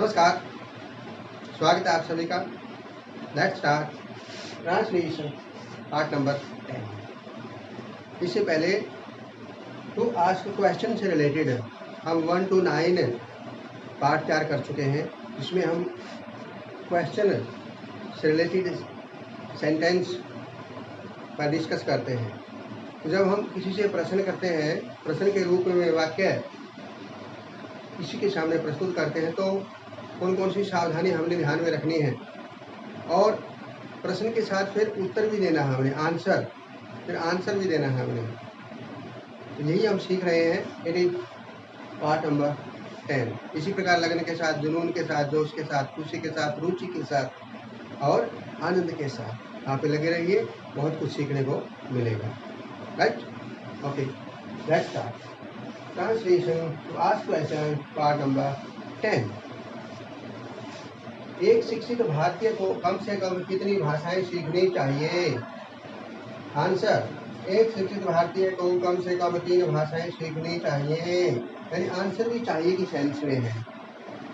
नमस्कार, स्वागत है आप सभी का। Let's start translation part number 10। इससे पहले टू आस्क क्वेश्चन से रिलेटेड हम 1 to 9 पार्ट तैयार कर चुके हैं, जिसमें हम क्वेश्चन से रिलेटेड सेंटेंस पर डिस्कस करते हैं। तो जब हम किसी से प्रश्न करते हैं, प्रश्न के रूप में वाक्य किसी के सामने प्रस्तुत करते हैं, तो कौन कौन सी सावधानी हमने ध्यान में रखनी है, और प्रश्न के साथ फिर उत्तर भी देना है हमने, आंसर भी देना है हमने। तो यही हम सीख रहे हैं। It is part number 10। इसी प्रकार लगन के साथ, जुनून के साथ, जोश के साथ, खुशी के साथ, रुचि के साथ और आनंद के साथ आप लगे रहिए, बहुत कुछ सीखने को मिलेगा। Right, okay, let's start translation to ask question part number 10। एक शिक्षित भारतीय को कम से कम कितनी भाषाएं सीखनी चाहिए? आंसर, एक शिक्षित भारतीय को कम से कम 3 भाषाएं सीखनी चाहिए। यानी आंसर भी चाहिए की सेंस में है।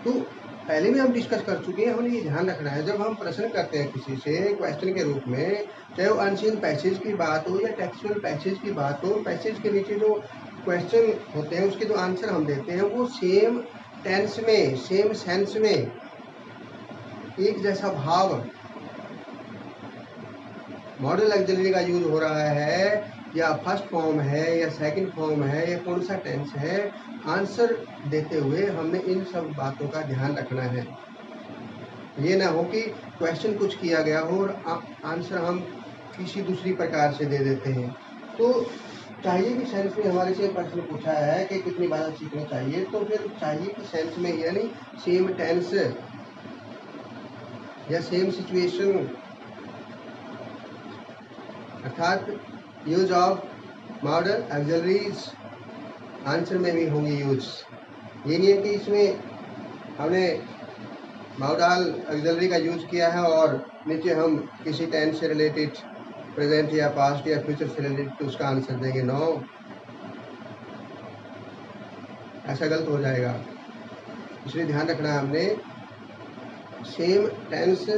तो पहले भी हम डिस्कस कर चुके हैं, हमें ये ध्यान रखना है, जब हम प्रश्न करते हैं किसी से क्वेश्चन के रूप में, चाहे वो अनसीन पैसेज की बात हो या टेक्सुअल पैसेज की बात हो, पैसेज के नीचे जो क्वेश्चन होते हैं उसके जो आंसर हम देते हैं वो सेम टेंस में, सेम सेंस में, एक जैसा भाव, मॉडल ऑक्सिलरी का यूज हो रहा है या फर्स्ट फॉर्म है या सेकंड फॉर्म है या कौन सा टेंस है, आंसर देते हुए हमने इन सब बातों का ध्यान रखना है। ये ना हो कि क्वेश्चन कुछ किया गया हो और आंसर हम किसी दूसरी प्रकार से दे देते हैं। तो चाहिए कि सेंस में हमारे से प्रश्न पूछा है कि कितनी भाषा सीखनी चाहिए, तो फिर चाहिए कि सेंस में, यानी सेम टेंस या सेम सिचुएशन, अर्थात use of model auxiliaries answer में भी होंगी यूज। ये नहीं है कि इसमें हमने मॉडल ऑक्सिलरी का यूज किया है और नीचे हम किसी टेंस से रिलेटेड, प्रेजेंट या पास्ट या फ्यूचर से रिलेटेड तो उसका आंसर देंगे। नो, ऐसा गलत हो जाएगा। इसलिए ध्यान रखना है हमने, सेम टेंस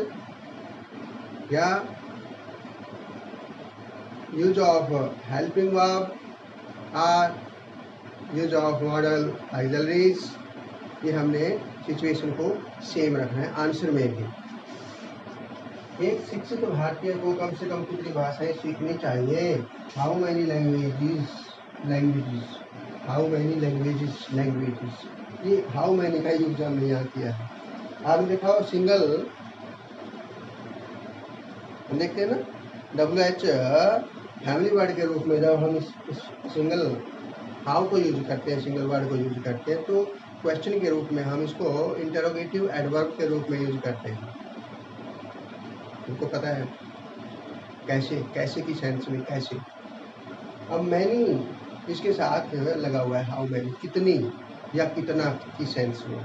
या यूज ऑफ हेल्पिंग वर्ब और यूज ऑफ मॉडल ऑक्सिलरीज, ये हमने सिचुएशन को सेम रखना है आंसर में भी। एक शिक्षित भारतीय को कम से कम कितनी भाषाएं सीखनी चाहिए? How many languages, how many languages, ये हाउ मैनी का यूज हमने यहाँ किया है। आपने देखा हो सिंगल, हम देखते हैं ना, WH फैमिली वर्ड के रूप में जब हम इस सिंगल हाउ को यूज करते हैं, सिंगल वर्ड को यूज करते हैं, तो क्वेश्चन के रूप में हम इसको इंटरोगेटिव एडवर्ब के रूप में यूज करते हैं। तुमको पता है कैसे, कैसे की सेंस में कैसे। अब मैनी इसके साथ लगा हुआ है हाउ मैनी, कितनी या कितना की सेंस में।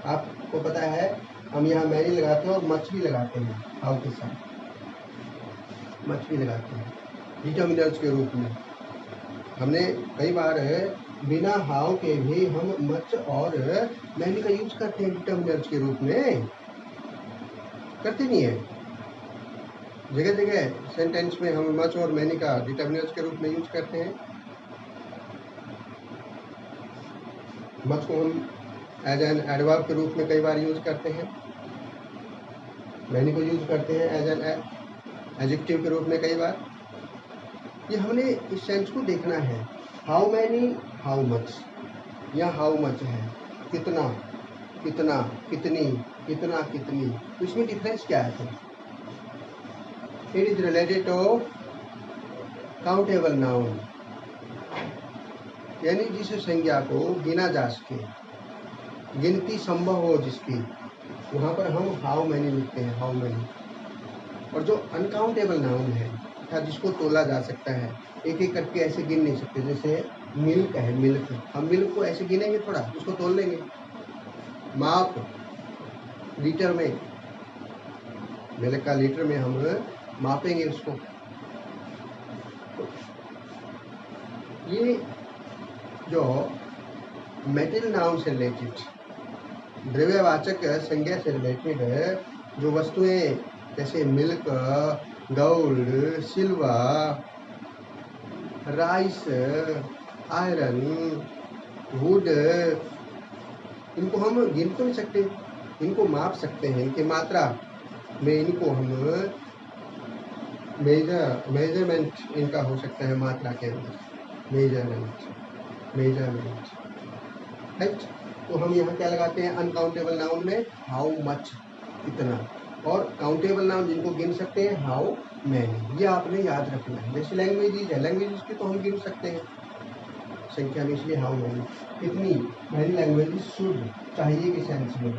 आपको पता है हम यहाँ मैनी लगाते हैं और मच भी लगाते हैं, हाउ के साथ मच भी लगाते हैं डिटर्मिनर्स के रूप में। हमने कई बार बिना हाउ के भी हम मच और मैनी का यूज करते हैं डिटर्मिनर्स के रूप में, करते नहीं है? जगह जगह सेंटेंस में हम मच और मैनी का डिटर्मिनर्स के रूप में यूज करते हैं। मच को हम एज एन एडवर्ब के रूप में कई बार यूज करते हैं, मैनी को यूज करते हैं एज एन एडजेक्टिव के रूप में कई बार। ये हमने इस सेंस को देखना है, हाउ मैनी, हाउ मच, या हाउ मच है कितना, कितना, कितनी, कितना, कितनी, तो इसमें डिफरेंस क्या है? It is related to countable noun, यानी जिस संज्ञा को गिना जा सके, गिनती संभव हो जिसकी, वहाँ पर हम हाउ मैनी लिखते हैं, हाउ मैनी। और जो अनकाउंटेबल नाउन है, अर्थात जिसको तोला जा सकता है, एक एक करके ऐसे गिन नहीं सकते, जैसे मिल्क है, मिल्क, हम मिल्क को ऐसे गिनेंगे थोड़ा, उसको तोल लेंगे। माप, लीटर में, मिल्क का लीटर में हम मापेंगे उसको। ये जो मेटल नाउन से रिलेटेड, द्रव्यवाचक संज्ञा से रिलेटेड जो वस्तुएं जैसे milk, gold, silver, rice, iron, would, इनको हम गिन तो नहीं सकते, इनको माप सकते हैं, इनकी मात्रा में इनको हम मेजरमेंट इनका हो सकता है मात्रा के अंदर, मेजरमेंट राइट। तो हम यहाँ क्या लगाते हैं अनकाउंटेबल नाउन में, हाउ मच, कितना, और काउंटेबल नाउन जिनको गिन सकते हैं, हाउ मैनी। ये आपने याद रखना है। जैसे लैंग्वेजेज है, लैंग्वेजेज की तो हम गिन सकते हैं संख्या में, इसलिए हाउ मैनी, कितनी, मैनी लैंग्वेजेज शुड, चाहिए के सेंस में,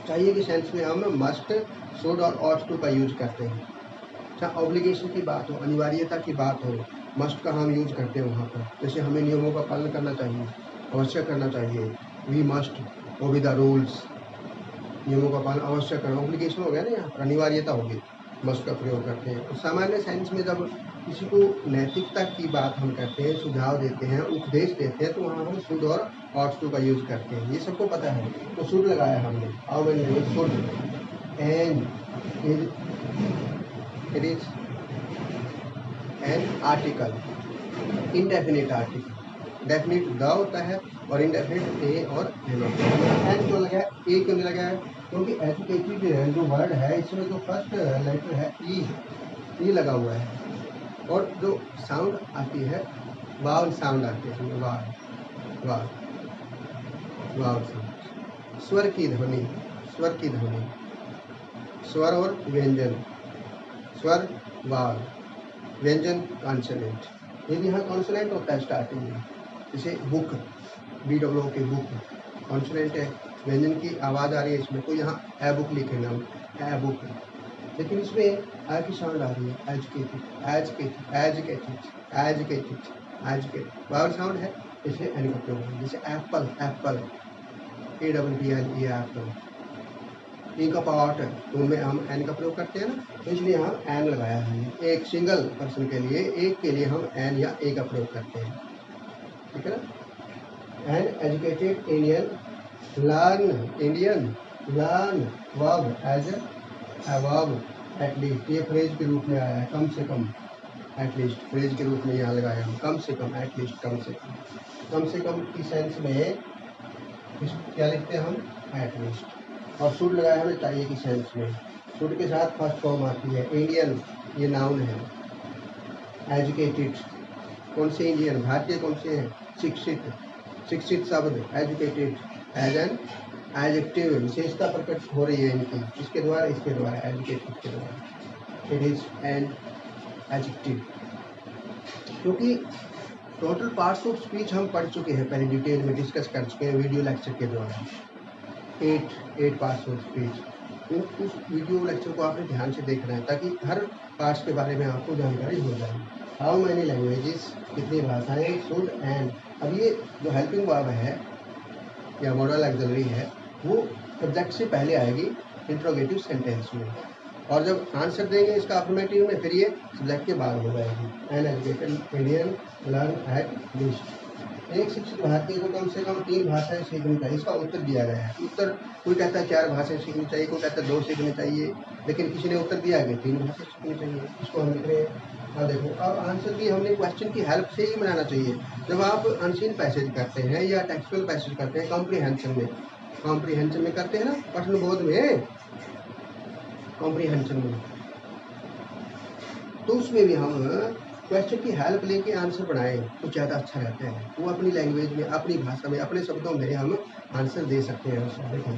चाहिए के सेंस में हम मस्ट, शुड और ऑट टू का यूज करते हैं। अच्छा, ऑब्लिगेशन की बात हो, अनिवार्यता की बात हो, मस्ट का हम यूज करते हैं वहाँ पर। जैसे हमें नियमों का पालन करना चाहिए, अवश्य करना चाहिए, we must obey the rules, नियमों का पालन अवश्य करना, ऑब्लिगेशन हो गया ना, यहाँ पर अनिवार्यता होगी, मस्ट का प्रयोग करते हैं। सामान्य सेंस में जब किसी को नैतिकता की बात हम करते हैं, सुझाव देते हैं, उपदेश देते हैं, तो वहाँ हम शुड और ऑट टू का यूज करते हैं, ये सबको पता है। तो शुड लगाया हमने, how many, should, and it is an article, indefinite article, definite the होता है और इनडेफिनिट ए और एन होता है। एन क्यों लगाया, ए क्यों नहीं लगाया, क्योंकि एजुकेटेड जो वर्ड है इसमें जो फर्स्ट लेटर है ई लगा हुआ है, और जो साउंड आती है वावल साउंड आती है, वाव साउंड, स्वर की ध्वनि, स्वर की ध्वनि, स्वर और व्यंजन, स्वर वाव, व्यंजन कॉन्सोनेंट। यदि यहाँ कॉन्सोनेंट होता है स्टार्टिंग में, जैसे बुक, BWO की बुक कॉन्सोनेंट है, व्यंजन की आवाज़ आ रही है इसमें, तो यहाँ ए बुक लिखेंगे हम, ए बुक। लेकिन इसमें ए की साउंड आ रही है, educated, educated, educated, educated, educated, vowel sound है, इसलिए एन का प्रयोग है। जैसे एप्पल, एप्पल, APPLE एप्पल, ई का पार्ट, उनमें हम एन का प्रयोग करते हैं ना, तो इसलिए हम एन लगाया है। एक सिंगल पर्सन के लिए, एक के लिए हम एन या ए का प्रयोग करते हैं, ठीक है ना। An educated Indian learn verb as a verb at least, ये फ्रेज के रूप में आया है, कम से कम, एटलीस्ट फ्रेज के रूप में यहाँ लगाया हम, कम से कम, एटलीस्ट कम से कम, कम से कम की सेंस में क्या लिखते हैं हम, एटलीस्ट। और शुड लगाया हमें चाहिए की सेंस में, शुड के साथ फर्स्ट फॉर्म आती है, इंडियन ये नाउन है, एजुकेटेड कौन से इंडियन, भारतीय कौन से हैं, शिक्षित, शिक्षित शब्द एजुकेटेड एज एन एडजेक्टिव, विशेषता प्रकट हो रही है इनकी, इसके द्वारा, इसके द्वारा, एजुकेटेड के द्वारा, इट इज एन एडजेक्टिव। क्योंकि टोटल पार्ट्स ऑफ स्पीच हम पढ़ चुके हैं, पहले डिटेल में डिस्कस कर चुके हैं वीडियो लेक्चर के द्वारा, 8 पार्ट्स ऑफ स्पीच। उस वीडियो लेक्चर को आपने ध्यान से देखना है ताकि हर पार्ट्स के बारे में आपको जानकारी हो जाए। हाउ मैनी लैंग्वेजेस, कितनी भाषाएं, शुड एंड। अब ये जो हेल्पिंग वर्ब है या मॉडल ऑक्सिलरी है, वो सब्जेक्ट से पहले आएगी इंट्रोगेटिव सेंटेंस में, और जब आंसर देंगे इसका अफर्मेटिव में, फिर ये सब्जेक्ट के बाद हो जाएगी। N educated Indian learn at least, एक शिक्षित भारतीय को कम से कम 3 भाषाएं सीखनी चाहिए, इसका उत्तर दिया गया है। उत्तर कोई कहता है 4 भाषाएं सीखनी चाहिए, कोई कहता है 2 सीखनी चाहिए, लेकिन किसी ने उत्तर दिया है कि 3 भाषाएं सीखनी चाहिए, इसको हम लिख रहे हैं। हाँ देखो, अब आंसर भी हमने क्वेश्चन की हेल्प से ही बनाना चाहिए। जब आप अनसीन पैसेज करते हैं या टेक्सुअल पैसेज करते हैं, कॉम्प्रीहेंशन में करते हैं ना, पठन बोध में, कॉम्प्रीहेंशन में, तो उसमें भी हम क्वेश्चन की हेल्प लेके आंसर बनाए तो ज़्यादा अच्छा रहता है। वो अपनी लैंग्वेज में, अपनी भाषा में, अपने शब्दों में हम आंसर दे सकते हैं उसमें। देखो,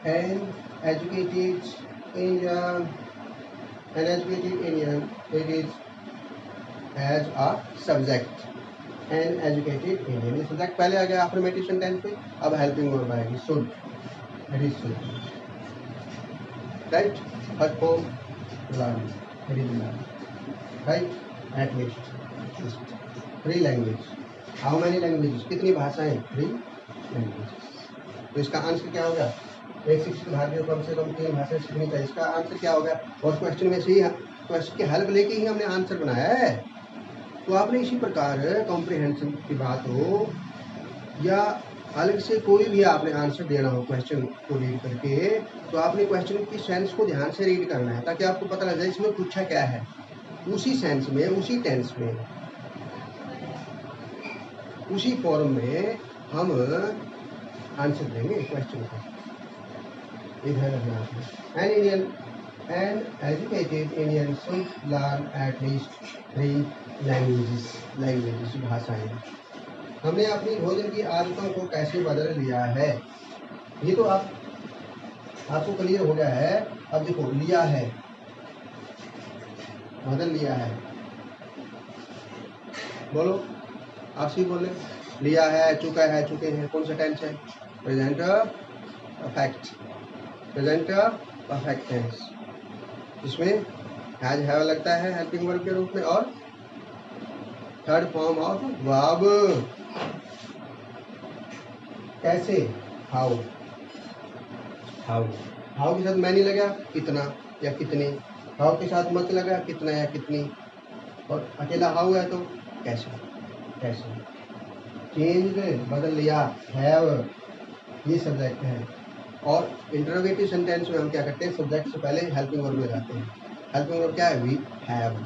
an educated Indian, an educated Indian, it is as a subject, an educated Indian, ये सब्जेक्ट पहले आ गया अफर्मेटिव सेंटेंस पे, अब हेल्पिंग वर्ब आएगी should, it is should, right. First form learn, it is learn, right, at least. 3 language, how many language, कितनी भाषाएं, 3 language. तो इसका आंसर क्या होगा, एक शिक्षित भारतीय को कम से कम 3 भाषाएं सीखनी चाहिए, इसका आंसर क्या होगा। और क्वेश्चन में से ही, क्वेश्चन की हेल्प लेके ही हमने आंसर बनाया है। तो आपने इसी प्रकार कॉम्प्रिहेंशन की बात हो या अलग से कोई भी आपने आंसर देना हो क्वेश्चन को रीड करके, तो आपने क्वेश्चन की सेंस को ध्यान से रीड करना है ताकि आपको पता लग जाए इसमें पूछा क्या है। उसी सेंस में, उसी टेंस में, उसी फॉर्म में हम आंसर देंगे क्वेश्चन का। इधर रखना है। N educated Indian should learn eight least 3 languages भाषाएं। हमने अपनी भोजन की आदतों को कैसे बदल लिया है, ये तो आपको क्लियर हो गया है। अब देखो, लिया है, बदल लिया है, बोलो आप सी बोले। लिया है, चुका है, चुके हैं, कौन सा टेंस है? Present perfect, present perfect tense, जिसमें हैज हैव लगता है हेल्पिंग वर्ब के रूप में, और थर्ड फॉर्म ऑफ वर्ब कैसे? हाउ। हाउ, हाउ के साथ मैनी लगा कितना या कितनी, हाउ के साथ मत लगा कितना या कितनी, और अकेला हाउ है तो कैसे, कैसे। चेंज बदल लिया, हैव ये सब्जेक्ट है। और इंटरोगेटिव सेंटेंस में हम क्या करते हैं, सब्जेक्ट से पहले हेल्पिंग वर्ब लगाते हैं। हेल्पिंग वर्ब क्या है? We have,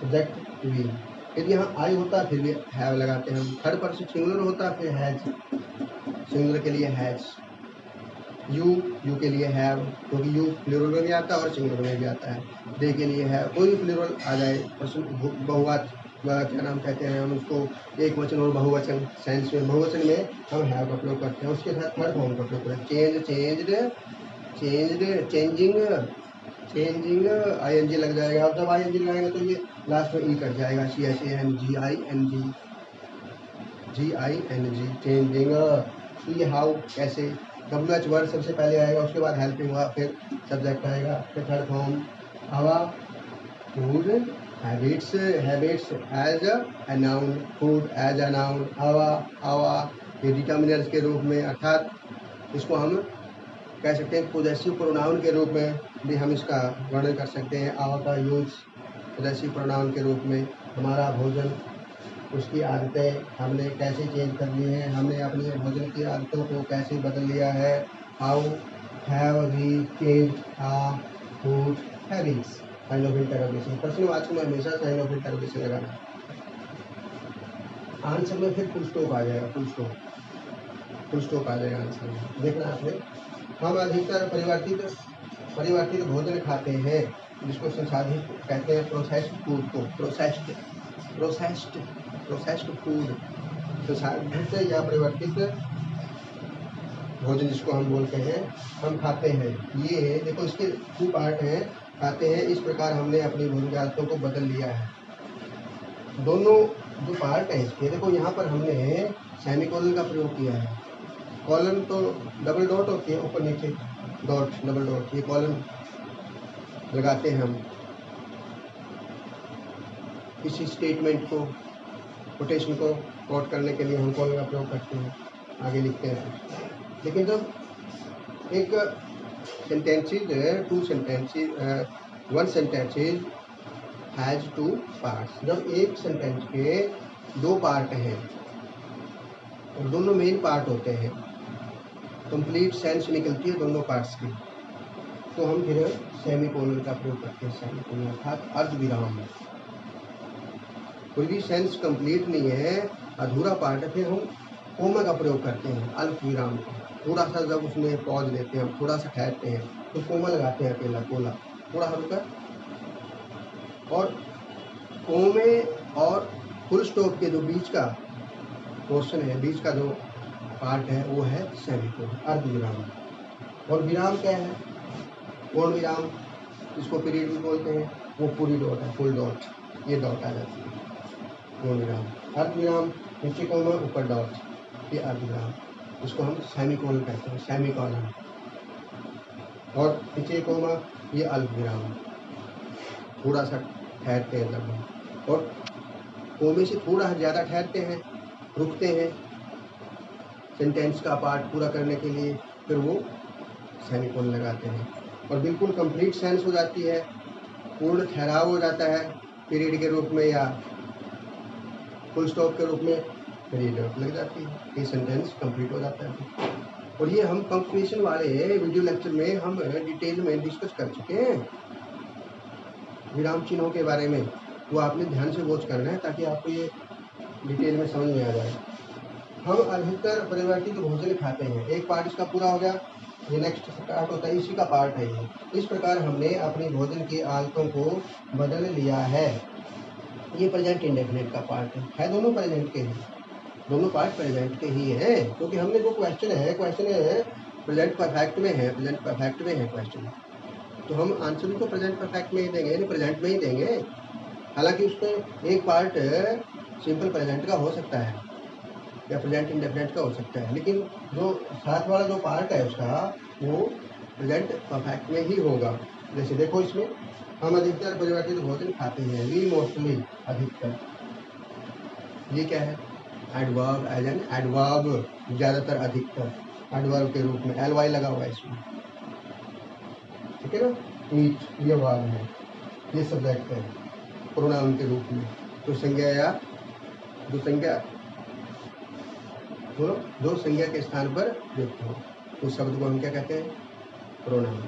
subject we. यदि यहाँ आई होता फिर भी हैव लगाते हैं हम। थर्ड पर्सन सिंगुलर होता फिर हैज, सिंगुलर के लिए हैज। यू के लिए हैव, क्योंकि यू प्लूरल में भी आता है और सिंगुलर में भी आता है। दे के लिए है, कोई भी प्लूरल आ जाए, बहुवचन क्या नाम कहते हैं हम उसको, एक वचन और बहुवचन सेंस में। बहुवचन में हम हैव का प्रयोग करते हैं, उसके साथ थर्ड फॉर्म का प्रयोग करते हैं। Change, changed, changed, changing, changing ING लग जाएगा। अब जब ING लगाएंगे तो ये लास्ट में ई कट जाएगा, CHANGING, चेंजिंग। तो ये हाउ कैसे, WH वर्ड सबसे पहले आएगा, उसके बाद हेल्पिंग हुआ, फिर सब्जेक्ट आएगा, फिर third form our. Food habits, habits as a noun, food as a noun, our ये डिटर्मिनर्स के रूप में, अर्थात इसको हम कह सकते हैं पोजेसिव प्रोनाउन के रूप में भी हम इसका वर्णन कर सकते हैं। आवा का यूज पोजेसिव प्रोनाउन के रूप में। हमारा भोजन, उसकी आदतें हमने कैसे चेंज कर ली हैं, हमने अपनी भोजन की आदतों को कैसे बदल लिया है। How have we changed our food habits. Sign of interrogation, प्रश्नवाचक में हमेशा साइन ऑफ इंटरोगेशन लगाना। आंसर में फिर फुल स्टॉप आ जाएगा, फुल स्टॉप, फुल स्टॉप आ जाएगा आंसर में। देखना आपने, हम अधिकतर परिवर्तित भोजन खाते हैं, जिसको संसाधित कहते हैं, प्रोसेस्ड फूड को। प्रोसेस्ड फूड, संसाधित या परिवर्तित भोजन जिसको हम बोलते हैं, हम खाते हैं। ये देखो, इसके 2 पार्ट हैं। खाते हैं, इस प्रकार हमने अपनी भोजन की आदतों को बदल लिया है। दोनों जो पार्ट हैं इसके, देखो यहाँ पर हमने सेमीकोलन का प्रयोग किया है। कॉलन तो डबल डॉट होती है, ऊपर नीचे डॉट, डबल डॉट, ये कॉलन लगाते हैं हम किसी स्टेटमेंट को, कोटेशन को कोट करने के लिए हम कॉलन का प्रयोग करते हैं, आगे लिखते हैं। लेकिन जब एक sentences, one sentences has 2 parts, जब एक सेंटेंस के 2 पार्ट हैं और दोनों मेन पार्ट होते हैं, कंप्लीट सेंस निकलती है दोनों पार्ट्स की, तो हम फिर सेमीकोलन का प्रयोग करते हैं। सेमीकोलन अर्थात अर्धविराम। कोई भी सेंस कंप्लीट नहीं है, अधूरा पार्ट है, फिर हम कोमा का प्रयोग करते हैं, अल्पविराम का। थोड़ा सा जब उसमें पॉज लेते हैं, हम थोड़ा सा ठहरते हैं, तो कोमा लगाते हैं, अकेला कोला, थोड़ा हल्का। और कोमे और फुल स्टॉप के जो बीच का पोर्शन है, बीच का जो पार्ट है, वो है सेमीकोलन, अर्धविराम। और विराम क्या है? पूर्ण विराम, इसको पीरियड भी बोलते हैं, वो पूरी डॉट है, फुल डॉट, ये डॉट आ जाती है, पूर्ण विराम। अर्धविराम, नीचे कोमा, ऊपर डॉट, ये अर्धविराम, इसको हम सेमीकोलन कहते हैं, सेमीकोलन। और नीचे कोमा, ये अल्पविराम, थोड़ा सा ठहरते हैं जब हम, और कोमे से थोड़ा ज़्यादा ठहरते हैं, रुकते हैं सेंटेंस का पार्ट पूरा करने के लिए, फिर वो सेमीकोलन लगाते हैं। और बिल्कुल कंप्लीट सेंस हो जाती है, पूर्ण ठहराव हो जाता है पीरियड के रूप में या फुल स्टॉप के रूप में, फिर ये डॉट लग जाती है, ये सेंटेंस कंप्लीट हो जाता है। और ये हम पंक्चुएशन वाले वीडियो लेक्चर में हम डिटेल में डिस्कस कर चुके हैं विराम चिन्हों के बारे में, वो आपने ध्यान से वॉच करना है ताकि आपको ये डिटेल में समझ में आ जाए। हम अधिकतर परिवर्तित भोजन खाते हैं, एक पार्ट इसका पूरा हो गया, ये नेक्स्ट स्टार्ट होता है, इसी का पार्ट है ये। इस प्रकार हमने अपनी भोजन की आदतों को बदल लिया है। ये प्रेजेंट इंडेफिनिट का पार्ट है, दोनों प्रेजेंट के हैं, दोनों पार्ट प्रेजेंट के ही है, क्योंकि हमने जो क्वेश्चन है प्रेजेंट परफेक्ट में है, प्रेजेंट परफेक्ट में है क्वेश्चन, तो हम आंसर भी तो प्रेजेंट परफेक्ट में ही देंगे, यानी प्रेजेंट में ही देंगे। हालांकि उसमें एक पार्ट सिंपल प्रेजेंट का हो सकता है या प्रेजेंट इंडेफिनिट का हो सकता है, लेकिन जो साथ वाला जो पार्ट है उसका वो प्रेजेंट परफेक्ट में ही होगा। जैसे देखो इसमें हम अधिकतर परिवर्तित भोजन खाते हैं, वी मोस्टली, अधिकतर, ये क्या है एडवर्ब, एज एन एडवर्ब, ज़्यादातर, अधिकतर, एडवर्ब के रूप में एल वाई लगा हुआ है इसमें, ठीक है ना। ईट ये वर्ब है, ये सब्जेक्ट है प्रोनाउन के रूप में, तो संज्ञा या जो संज्ञा जो संज्ञा के स्थान पर युक्त हो उस शब्द को हम क्या कहते हैं, प्रोनाउन,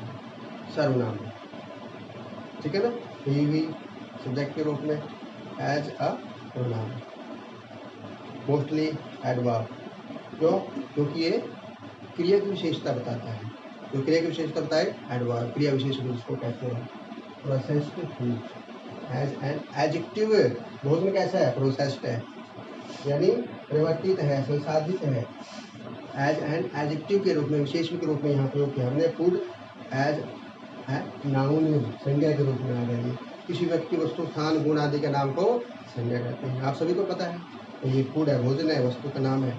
सर्वनाम, ठीक है ना। ही वी सब्जेक्ट के रूप में, as a pronoun, mostly adverb, क्यों, क्योंकि ये क्रिया की विशेषता बताता है, जो क्रिया की विशेषता बताए एडवर्ब, क्रिया विशेष उसको कहते हैं। Processed food, as an adjective, भोजन कैसा है, प्रोसेस्ड है, यानी परिवर्तित है, संसाधित है, एज एन एडजेक्टिव के रूप में, विशेषण के रूप में यहाँ प्रयोग किया हमने। फूड एज नाउन, संज्ञा के रूप में आ गई, किसी व्यक्ति, वस्तु, स्थान, गुण आदि के नाम को संज्ञा कहते हैं, आप सभी को पता है। तो ये फूड है, भोजन है, वस्तु का नाम है,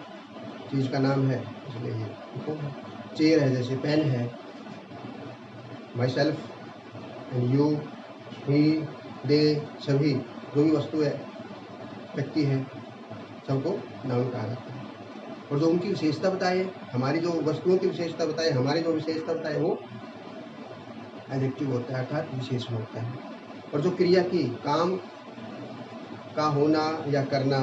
चीज़ का नाम है, इसलिए ये फूड है। चेयर है, जैसे पेन है, माई सेल्फ एंड यू, ही, दे, सभी, जो भी वस्तु है, व्यक्ति है, सबको नाउन कहा जाता है। और जो उनकी विशेषता बताए, हमारी जो वस्तुओं की विशेषता बताए, हमारी जो विशेषता बताए, वो एडजेक्टिव होता है, अर्थात विशेषण होता है। और जो क्रिया की, काम का होना या करना,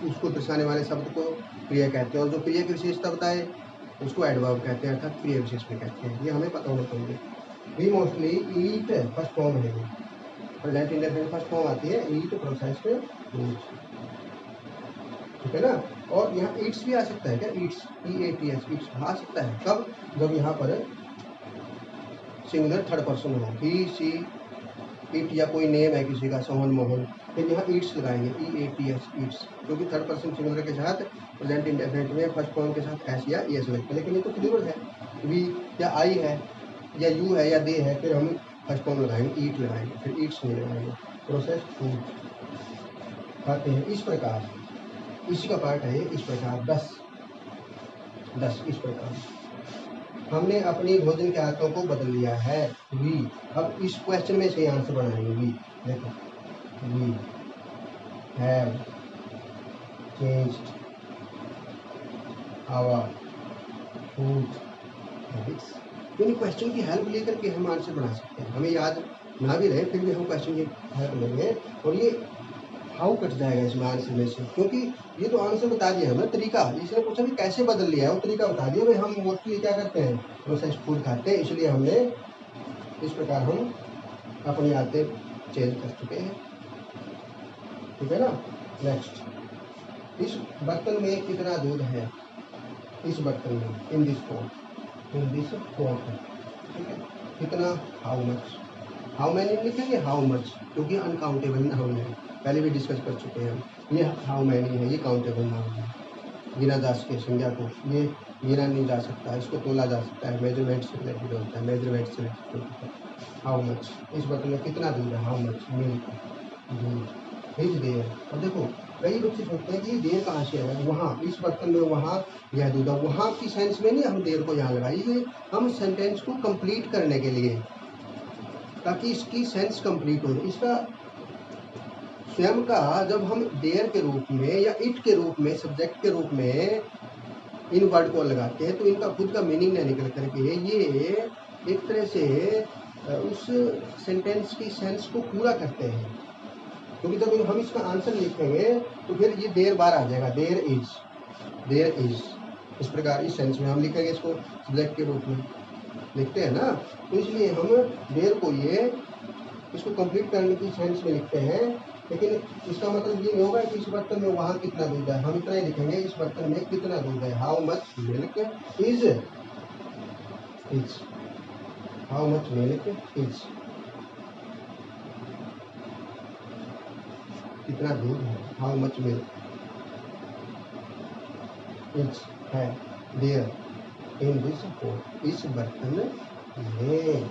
उसको दर्शाने वाले शब्द को क्रिया कहते हैं, और जो क्रिया की विशेषता बताए उसको एडवर्ब कहते हैं, अर्थात क्रिया विशेषण कहते हैं। ये हमें पता होना चाहिए। We mostly eat, first form है, प्रेजेंट इंडेफिनिट फर्स्ट फॉर्म आती है, ईट, प्रोसेस्ड फूड, ठीक है ना। और यहाँ ईट्स भी आ सकता है, क्या, ईट्स, EATS, ईट्स आ सकता है, कब, जब यहाँ पर सिंगुलर थर्ड पर्सन हो, ही, सी, इट, या कोई नेम है किसी का, सोहन, मोहन, फिर यहाँ ईट्स लगाएंगे, EATS, ईट्स, क्योंकि थर्ड पर्सन सिंगुलर के साथ प्रेजेंट इंडेफिनिट में फर्स्ट फॉर्म के साथ एस या ES लगता है, लेकिन ये तो प्लूरल है, वी या आई है या यू है या दे है, फिर हम फर्स्ट फॉर्म लगाएंगे, ईट लगाएंगे, फिर ईट्स नहीं लगाएंगे। प्रोसेस्ड फूड खाते हैं, इस प्रकार, इसी का पार्ट है इस प्रकार, 10 इस प्रकार हमने अपनी भोजन के आदतों को बदल लिया है। वी, अब इस क्वेश्चन में से आंसर बनाएंगे। वी, देखो, we have changed our food habits, यानी क्वेश्चन की हेल्प लेकर के हम आंसर बना सकते हैं। हमें याद ना भी रहे, फिर भी हम क्वेश्चन की हेल्प लेंगे, और ये हाउ कट जाएगा इसमें आंसर में से, क्योंकि ये तो आंसर बता दिया हमें, तरीका, इसने पूछा भी कैसे बदल लिया है, वो तरीका बता दिया। भाई हम मोस्टली क्या करते हैं, प्रोसेस्ड फूड खाते हैं, इसलिए हमने इस प्रकार हम अपनी आदतें चेंज कर चुके हैं, ठीक है ना। नेक्स्ट, इस बर्तन में कितना दूध है, इस बर्तन में, इन दिस पॉट, ठीक है, कितना, हाउ मच, हाउ मैनी लिखेंगे, हाउ मच, क्योंकि अनकाउंटेबल नाउन है, पहले भी डिस्कस कर चुके हैं हम। ये हाउ मैनी है, ये काउंटेबल नाउन है, गिना जा सके संज्ञा को, ये गिना नहीं जा सकता, इसको तोला जा सकता है, मेजरमेंट से रिलेटेड होता है, मेजरमेंट से रिलेटेड होता है। हाउ मच, इस बर्तन में कितना दूध है, हाउ मच मिल्क, दूध, हिज देयर। अब देखो, कई बच्चे सोचते हैं कि ये देर कहाँ से है, वहाँ, इस बर्तन में वहाँ यह दूध है, वहाँ की सेंस में नहीं हम देर को यहाँ लगाइए, हम सेंटेंस को कंप्लीट करने के लिए, ताकि इसकी सेंस कंप्लीट हो। इसका स्वयं का जब हम देयर के रूप में या इट के रूप में, सब्जेक्ट के रूप में इन वर्ड को लगाते हैं, तो इनका खुद का मीनिंग न निकल करके ये एक तरह से उस सेंटेंस की सेंस को पूरा करते हैं, क्योंकि जब हम इसका आंसर लिखेंगे तो फिर ये देर बार आ जाएगा, देर इज। इस प्रकार इस सेंस में हम लिखेंगे इसको, सब्जेक्ट के रूप में लिखते हैं ना, तो इसलिए हम देर को ये इसको कंप्लीट करने की सेंस में लिखते हैं। लेकिन इसका मतलब ये नहीं होगा कि इस बर्तन में वहाँ कितना दूध है, हम इतना ही लिखेंगे इस बर्तन में कितना दूध है, how much milk is, how much milk is, कितना दूध है, हाउ मच मिल्क इज है देयर इन दिस पोट, इस बर्तन में।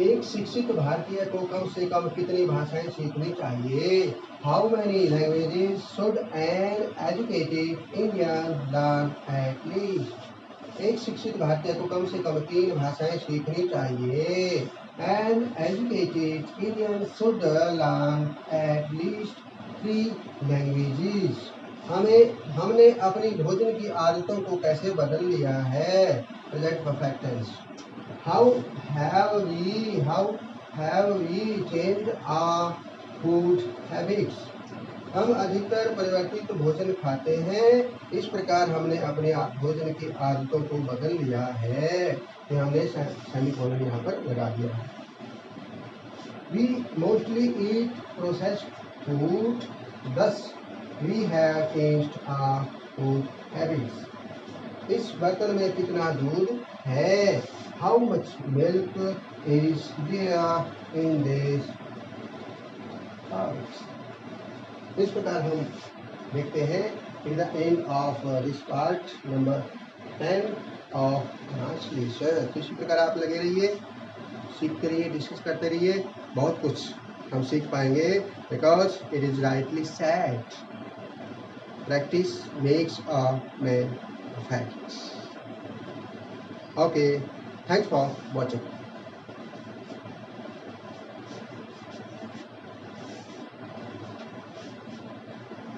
एक शिक्षित भारतीय को कम से कम कितनी भाषाएं सीखनी चाहिए? How many languages should an educated Indian learn at least? एक शिक्षित भारतीय को कम से कम 3 भाषाएं सीखनी चाहिए। N educated Indian should learn eight least 3 languages. हमने अपनी भोजन की आदतों को कैसे बदल लिया है? Present perfect tense. How have we changed our food habits? हम अधिकतर परिवर्तित भोजन खाते हैं, इस प्रकार हमने अपने भोजन की आदतों को बदल लिया है। कि हमने सेमीकोलन यहाँ पर लगा दिया है। We mostly eat processed food, thus we have changed our food habits. इस बर्तन में कितना दूध है? How much milk is there in this house? इस प्रकार हम देखते हैं in the end of this part number 10 of translation। तो इसी प्रकार आप लगे रहिए, सीखते रहिए, डिस्कस करते रहिए, बहुत कुछ हम सीख पाएंगे। because it is rightly said, practice makes a man perfect। Okay, thanks for watching।